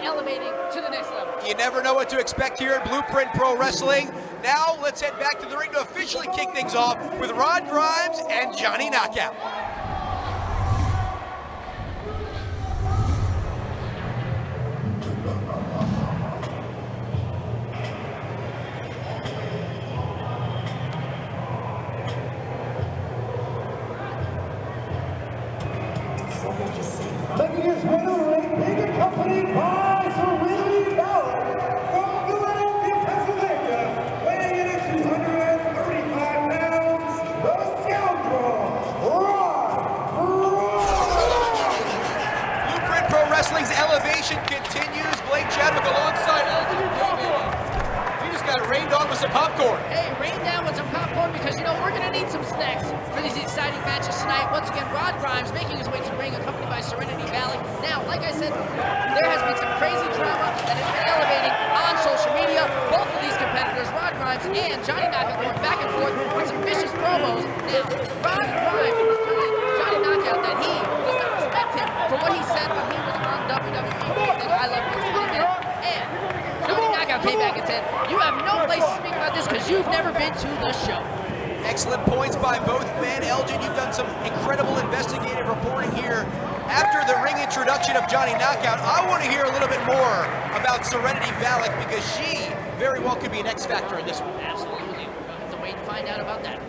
elevating to the next level. You never know what to expect here at Blueprint Pro Wrestling. Now let's head back to the ring to officially kick things off with Rod Grimes and Johnny Knockout. Making his way to the ring, being accompanied by Serenity from Philadelphia, Pennsylvania, weighing in at 235 pounds, the Scoundrel, Blueprint Pro Wrestling's elevation continues. Blake Chadwick alongside Elgin. We just got rained on with some popcorn. Hey, rain down with some popcorn because, you know, we're going to need some snacks for these exciting matches tonight. Once again, Rod Grimes making his way to the ring, accompanied by Serenity Valley. Now, like I said before, there has been some crazy drama that has been elevating on social media. Both of these competitors, Rod Grimes and Johnny Knockout, going back and forth with some vicious promos. Now, Rod Grimes is telling Johnny Knockout that he does not respect him for what he said when he was on WWE saying, "I love you, man." And Johnny Knockout came back and said, "You have no place to speak about this because you've never been to the show." Excellent points by both men. Elgin, you've done some incredible investigative reporting here. After the ring introduction of Johnny Knockout, I want to hear a little bit more about Serenity Valley because she very well could be an X factor in this one. Absolutely. We'll have to wait and find out about that.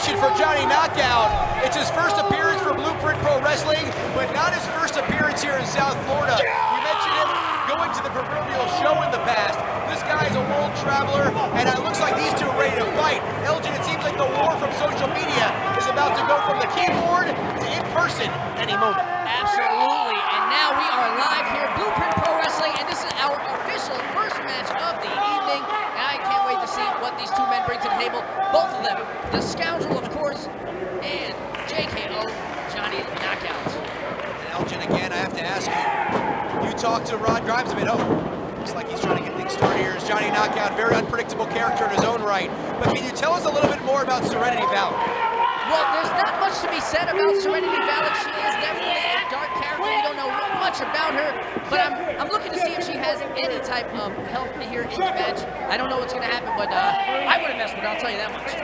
For Johnny Knockout. It's his first appearance for Blueprint Pro Wrestling, but not his first appearance here in South Florida. You mentioned him going to the proverbial show in the past. This guy is a world traveler, and it looks like these two are ready to fight. Elgin, it seems like the war from social media is about to go from the keyboard to in person any moment. Absolutely, and now we are live here, Blueprint Pro Wrestling, and this is our official first match of the evening, and I can't wait to see what these two men bring to the table. Both of them, the Scoundrel, of course, and JKO, Johnny Knockout. And Elgin, again, I have to ask you, you talked to Rod Grimes a bit. Oh, looks like he's trying to get things started here. Is Johnny Knockout, very unpredictable character in his own right. But can you tell us a little bit more about Serenity Valley? Well, there's not much to be said about Serenity Valley. She is definitely a dark character. We don't know much about her, but I'm looking to see if she has any type of help here in the match. I don't know what's going to happen, but I wouldn't mess with her, I'll tell you that much.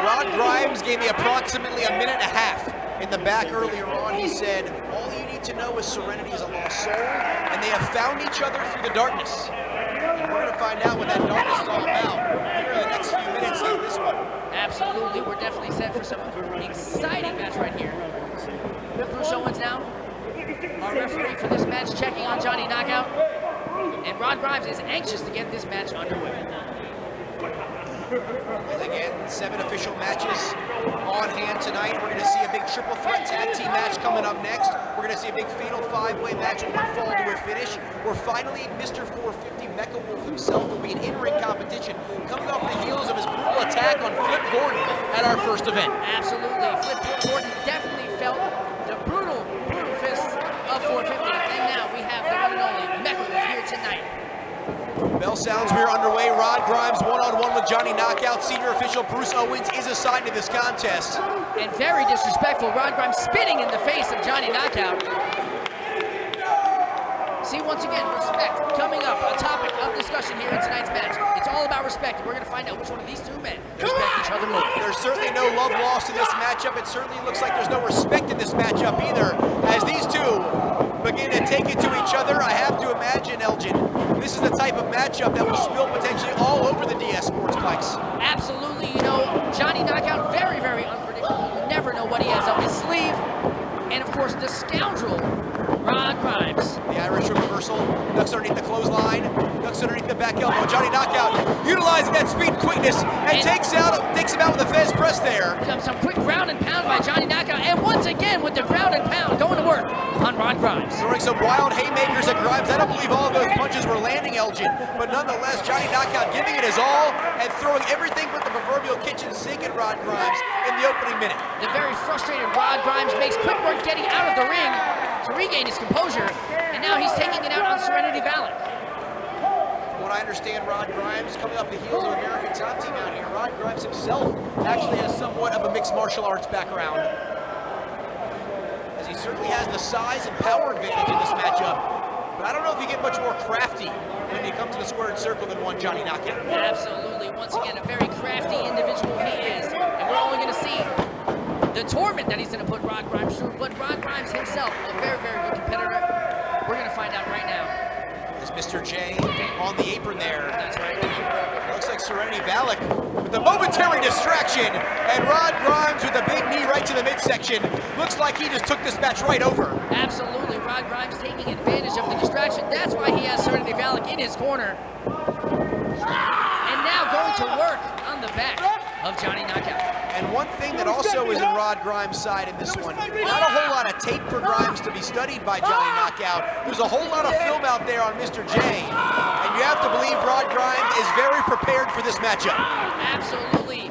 Rod Grimes gave me approximately a minute and a half in the back earlier on. He said, all you need to know is Serenity is a lost soul, and they have found each other through the darkness. And we're going to find out what that darkness is all about here in the next few minutes of this one. Absolutely, we're definitely set for some exciting match right here. Bruce Owens now, our referee for this match, checking on Johnny Knockout. And Rod Grimes is anxious to get this match underway. And again, 7 official matches on hand tonight. We're going to see a big triple threat tag team match coming up next. We're going to see a big fatal 5-way match with one fall to a finish. We're finally, Mr. 450 Mecha Wolf himself will be in in-ring competition coming off the heels of his brutal attack on Flip Gordon at our first event. Absolutely. Flip Gordon definitely felt the brutal fist of 450. And now we have the one and only Mecha Wolf here tonight. Bell sounds, we're underway. Rod Grimes one-on-one with Johnny Knockout. Senior official Bruce Owens is assigned to this contest. And very disrespectful. Rod Grimes spitting in the face of Johnny Knockout. See, once again, respect coming up, a topic of discussion here in tonight's match. It's all about respect. We're going to find out which one of these two men respect each other more. There's certainly no love lost in this matchup. It certainly looks like there's no respect in this matchup either. As these two begin to take it to each other, I have to imagine, Elgin, this is the type of matchup that will spill potentially all over the DS Sportsplex. Absolutely. You know, Johnny Knockout, very, very unpredictable. You never know what he has up his sleeve. And of course, the Scoundrel, Rod Grimes. The Irish reversal, ducks underneath the clothesline, ducks underneath the back elbow. Johnny Knockout utilizing that speed and quickness and takes him out with a fast press there. Some quick ground and pound by Johnny Knockout, and once again with the ground and pound going to work on Rod Grimes. Throwing some wild haymakers at Grimes. I don't believe all of those punches were landing, Elgin, but nonetheless, Johnny Knockout giving it his all and throwing everything but the proverbial kitchen sink at Rod Grimes in the opening minute. The very frustrated Rod Grimes makes quick work getting out of the ring to regain his composure, and now he's taking it out on Serenity Valley. What I understand, Rod Grimes, coming up the heels of American Top Team out here, Rod Grimes himself actually has somewhat of a mixed martial arts background, as he certainly has the size and power advantage in this matchup, but I don't know if you get much more crafty when you come to the squared circle than one Johnny Knockout. Absolutely. Once again, a very crafty individual he is, and we're only going to see the torment that he's going to put Rod Grimes through, but Rod Grimes himself, a very, very good competitor. We're going to find out right now. There's Mr. J on the apron there. That's right. It looks like Serenity Valley with a momentary distraction, and Rod Grimes with a big knee right to the midsection. Looks like he just took this match right over. Absolutely. Rod Grimes taking advantage of the distraction. That's why he has Serenity Valley in his corner. And now going to work on the back of Johnny Knockout. And one thing that also is in Rod Grimes' side in this one, not a whole lot of tape for Grimes to be studied by Johnny Knockout. There's a whole lot of film out there on Mr. J, and you have to believe Rod Grimes is very prepared for this matchup. Absolutely.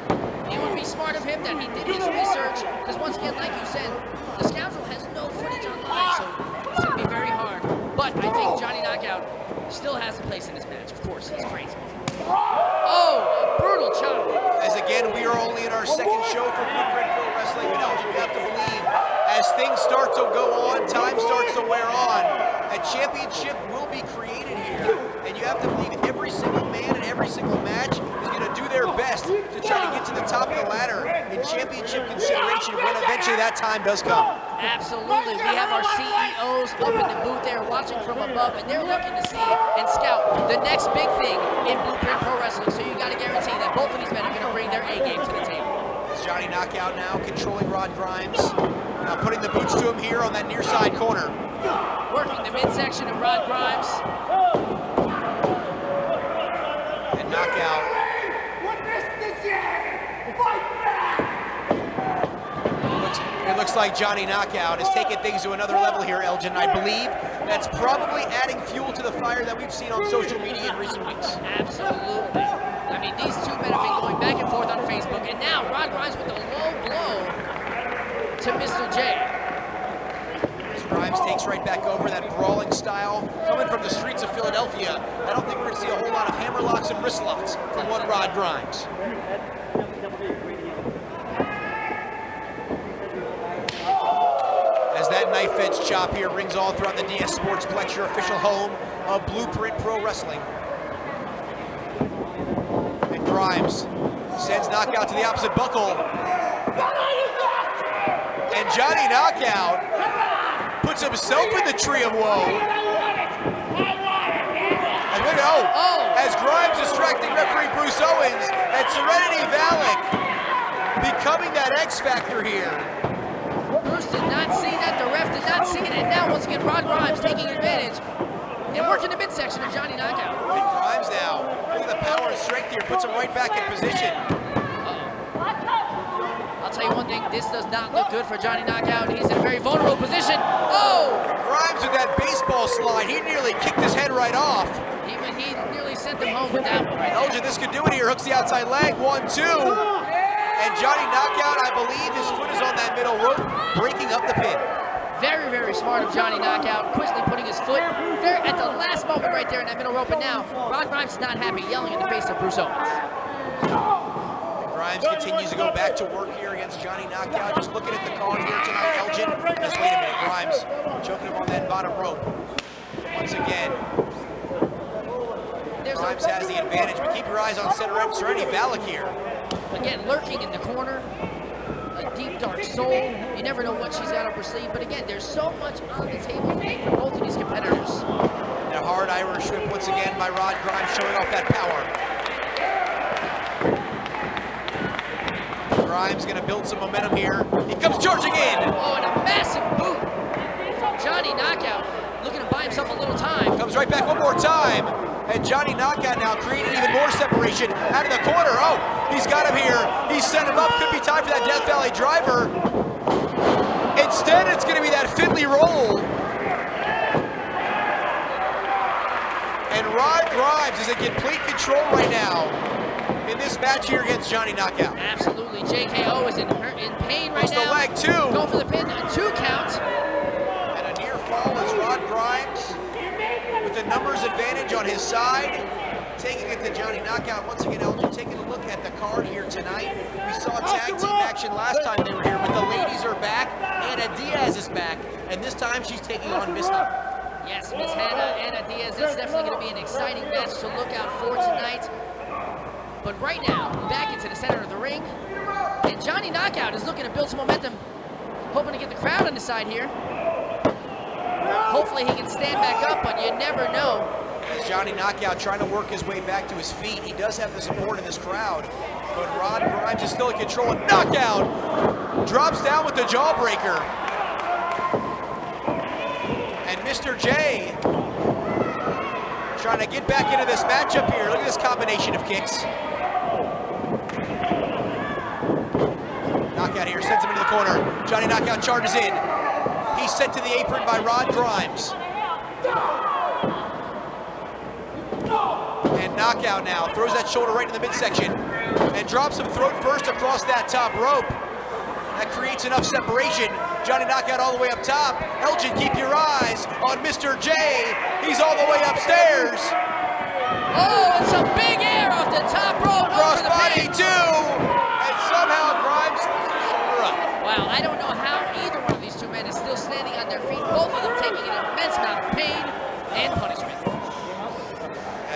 It would be smart of him that he did his research, because once again, like you said, the Scoundrel has no footage online, so it's going to be very hard. But I think Johnny Knockout still has a place in this match. Of course, he's crazy. Oh, a brutal chop. As again, we are only in our second show for Blueprint Pro Wrestling, but you have to believe as things start to go on, time starts to wear on, a championship will be created here. And you have to believe every single man and every single match is going to do their best to try to get to the top of the ladder in championship consideration when eventually that time does come. Absolutely. We have our CEOs up in the booth there watching from above, and they're looking to see and scout the next big thing in Blueprint Pro Wrestling. So you got to guarantee that both of these men are going to bring their A game to the table. It's Johnny Knockout now controlling Rod Grimes. Now putting the boots to him here on that near side corner. Working the midsection of Rod Grimes. And Knockout. It looks like Johnny Knockout is taking things to another level here, Elgin. I believe that's probably adding fuel to the fire that we've seen on social media in recent weeks. Absolutely. I mean, these two men have been going back and forth on Facebook, and now Rod Grimes with a low blow to Mr. J. As Grimes takes right back over that brawling style, coming from the streets of Philadelphia, I don't think we're going to see a whole lot of hammer locks and wrist locks from one Rod Grimes. As that knife edge chop here rings all throughout the DS Sportsplex, your official home of Blueprint Pro Wrestling. And Grimes sends Knockout to the opposite buckle. And Johnny Knockout puts himself in the tree of woe. And look at, as Grimes distracting referee Bruce Owens, and Serenity Valley becoming that X factor here. Bruce did not see that, the ref did not see it, and now once again Rod Grimes taking advantage and working the midsection of Johnny Knockout. And Grimes now, look at the power and strength here, puts him right back in position. I'll tell you one thing, this does not look good for Johnny Knockout. He's in a very vulnerable position. Oh! Grimes with that baseball slide, he nearly kicked his head right off. He nearly sent him home with that one right Elgin, this could do it here, hooks the outside leg, 1-2. And Johnny Knockout, I believe his foot is on that middle rope, breaking up the pin. Very, very smart of Johnny Knockout, quickly putting his foot there at the last moment right there in that middle rope. And now, Rod Grimes is not happy, yelling in the face of Bruce Owens. Grimes continues to go back to work here against Johnny Knockout. Just looking at the card here tonight, Elgin. Just wait a minute, Grimes choking him on that bottom rope. Once again, Grimes has the advantage, but keep your eyes on Serenity Valley here. Again, lurking in the corner, a deep, dark soul. You never know what she's got up her sleeve, but again, there's so much on the table for both of these competitors. And a hard Irish whip once again by Rod Grimes, showing off that power. Grimes gonna build some momentum here. He comes charging in. Oh, and a massive boot from Johnny Knockout, looking to buy himself a little time. Comes right back one more time. And Johnny Knockout now creating even more separation out of the corner. Oh, he's got him here. He's set him up. Could be time for that Death Valley driver. Instead, it's going to be that Finley roll. And Rod Grimes is in complete control right now in this match here against Johnny Knockout. Absolutely. JKO is in pain right now. The leg, too. Going for the pin, a 2 count. And a near fall is Rod Grimes with the numbers advantage on his side, taking it to Johnny Knockout. Once again, Elgin, taking a look at the card here tonight. We saw tag team action last time they were here, but the ladies are back. Anna Diaz is back, and this time she's taking on Miss Hannah. Yes, Miss Anna Diaz. That's definitely going to be an exciting match to look out for tonight. But right now, back into the center of the ring, and Johnny Knockout is looking to build some momentum, hoping to get the crowd on the side here. Hopefully he can stand back up, but you never know. As Johnny Knockout trying to work his way back to his feet, he does have the support in this crowd, but Rod Grimes is still in control, and Knockout drops down with the jawbreaker. And Mr. J trying to get back into this matchup here. Look at this combination of kicks. Knockout here, sends him into the corner. Johnny Knockout charges in. He's sent to the apron by Rod Grimes. And Knockout now throws that shoulder right in the midsection and drops him throat first across that top rope. That creates enough separation. Johnny Knockout all the way up top. Elgin, keep your eyes on Mr. J. He's all the way upstairs. Oh, it's a big air off the top rope. Cross body too. And somehow Grimes throws his shoulder up. Wow, I don't know how either one of these two men is still standing on their feet. Both of them taking an immense amount of pain and punishment.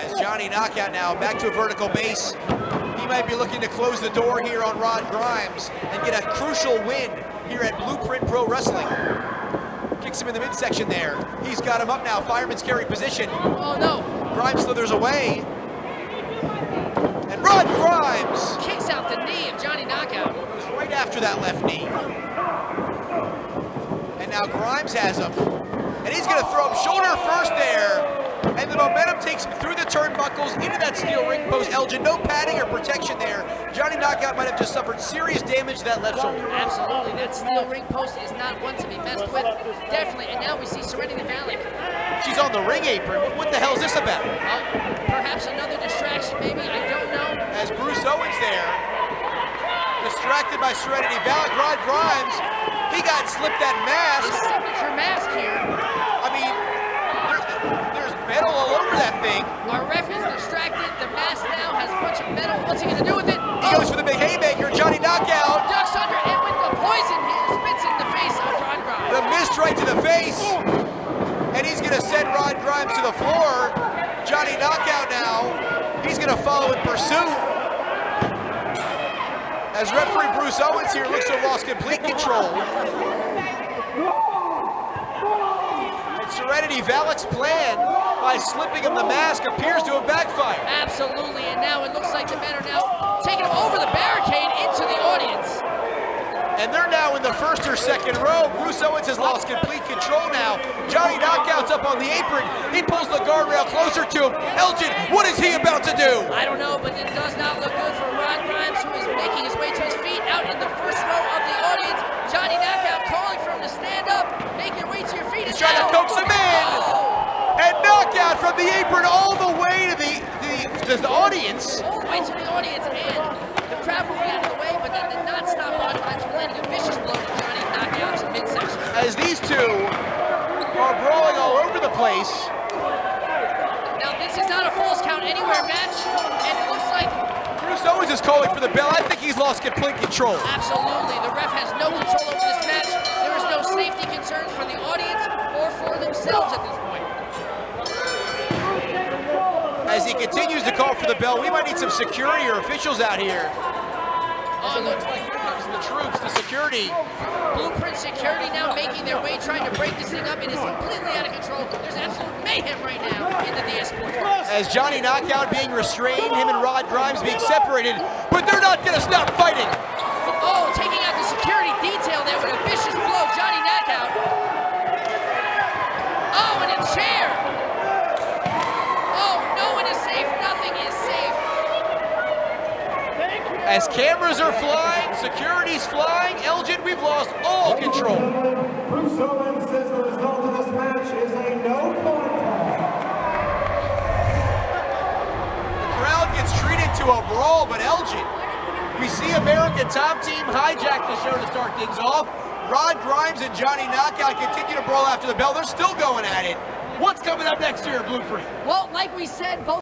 As Johnny Knockout now back to a vertical base. He might be looking to close the door here on Rod Grimes and get a crucial win here at Blueprint Pro Wrestling. Kicks him in the midsection there. He's got him up now, fireman's carry position. Oh no. Grimes slithers away. And Rod Grimes Kicks out the knee of Johnny Knockout. goes right after that left knee. And now Grimes has him. And he's gonna throw him shoulder first there. And the momentum takes him through the turnbuckles into that steel ring post. Elgin, no padding or protection there. Johnny Knockout might have just suffered serious damage to that left shoulder. Absolutely, that steel ring post is not one to be messed with. Definitely, and now we see Serenity Valley. She's on the ring apron. What the hell is this about? Perhaps another distraction, maybe, I don't know. As Bruce Owens there, distracted by Serenity Valley. Rod Grimes, he got slipped that mask. His signature mask here. I mean, there's metal all over that thing. Our ref is distracted. The mask now has a bunch of metal. What's he gonna do with it? He goes for the big haymaker. Johnny Knockout. Ducks under, and with the poison, he spits in the face of Rod Grimes. The mist right to the face. And he's gonna send Rod Grimes to the floor. Johnny Knockout now, he's gonna follow in pursuit. As referee Bruce Owens here looks to have lost complete control. And Serenity Valek's plan by slipping him the mask appears to have backfired. Absolutely, and now it looks like the men are now taking him over the barricade into the audience. And they're now in the first or second row. Bruce Owens has lost complete control now. Johnny Knockout's up on the apron. He pulls the guardrail closer to him. Elgin, what is he about to do? I don't know, but it does not look good for Rod Grimes, who is making his way to his feet out in the first row of the audience. Johnny Knockout calling for him to stand up, make your way to your feet. He's trying to coax him in. Oh! And Knockout from the apron all the way to the audience. All the way to the audience, and the crowd moving out of the way, but that did not stop Rod Grimes from landing a vicious blow to Johnny Knockout's midsection. As these two are brawling all over the place. Now, this is not a false count anywhere match, and it looks like Bruce Owens is calling for the bell. I think he's lost complete control. absolutely the ref has no control over this match. There is no safety concerns for the audience or for themselves at this point. As he continues to call for the bell, we might need some security or officials out here. Oh, It looks like here comes the troops, the security. Blueprint security now making their way, trying to break this thing up. It is completely out of control. There's absolute mayhem right now in the DS Sports Bar. As Johnny Knockout being restrained, him and Rod Grimes being separated, but they're not gonna stop fighting. Oh, taking out the security detail there with a vicious blow. Johnny Knockout. Oh, and a chair. Oh, no, and a As cameras are flying, security's flying, Elgin, we've lost all control. Bruce Owens says the result of this match is a no contest. The crowd gets treated to a brawl, but Elgin, we see American Top Team hijack the show to start things off. Rod Grimes and Johnny Knockout continue to brawl after the bell. They're still going at it. What's coming up next year, Blueprint? Well, like we said, both